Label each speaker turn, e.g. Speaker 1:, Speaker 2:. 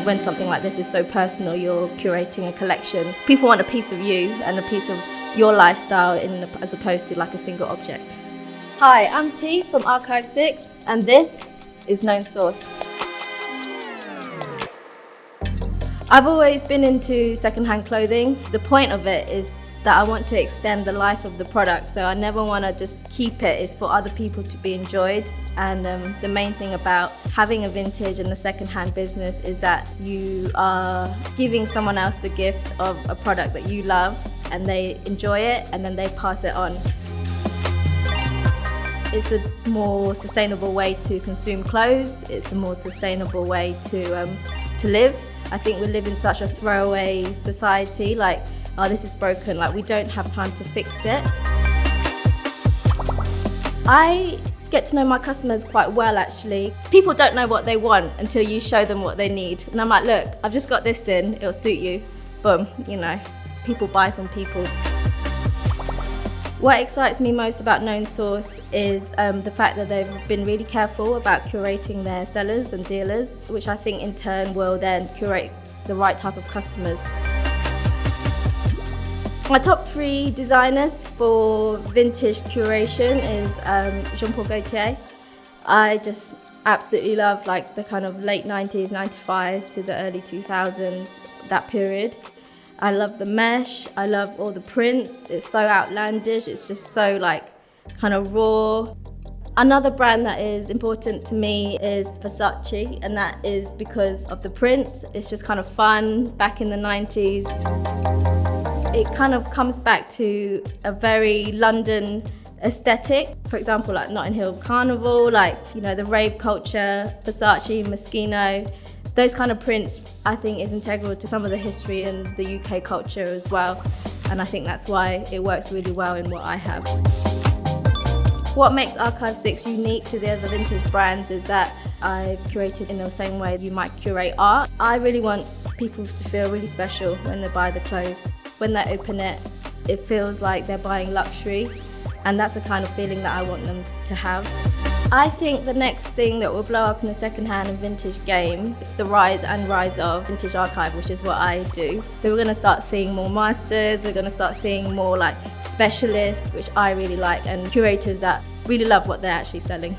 Speaker 1: When something like this is so personal, you're curating a collection. People want a piece of you and a piece of your lifestyle as opposed to like a single object. Hi, I'm T from Archive 6 and this is Known Source. I've always been into secondhand clothing. The point of it is that I want to extend the life of the product, so I never want to just keep it. It's for other people to be enjoyed. And the main thing about having a vintage and a secondhand business is that you are giving someone else the gift of a product that you love, and they enjoy it and then they pass it on. It's a more sustainable way to consume clothes. It's a more sustainable way to live. I think we live in such a throwaway society, like, oh, this is broken, like we don't have time to fix it. I get to know my customers quite well, actually. People don't know what they want until you show them what they need. And I'm like, look, I've just got this in, it'll suit you. Boom, you know, people buy from people. What excites me most about Known Source is the fact that they've been really careful about curating their sellers and dealers, which I think in turn will then curate the right type of customers. My top 3 designers for vintage curation is Jean-Paul Gaultier. I just absolutely love like the kind of late 90s, 95 to the early 2000s, that period. I love the mesh, I love all the prints, it's so outlandish, it's just so like kind of raw. Another brand that is important to me is Versace, and that is because of the prints. It's just kind of fun back in the 90s. It kind of comes back to a very London aesthetic. For example, like Notting Hill Carnival, like, you know, the rave culture, Versace, Moschino. Those kind of prints, I think, is integral to some of the history and the UK culture as well. And I think that's why it works really well in what I have. What makes Archive 6 unique to the other vintage brands is that I've curated in the same way you might curate art. I really want people to feel really special when they buy the clothes. When they open it, it feels like they're buying luxury, and that's the kind of feeling that I want them to have. I think the next thing that will blow up in the secondhand and vintage game is the rise of vintage archive, which is what I do. So we're going to start seeing more masters, we're going to start seeing more like specialists, which I really like, and curators that really love what they're actually selling.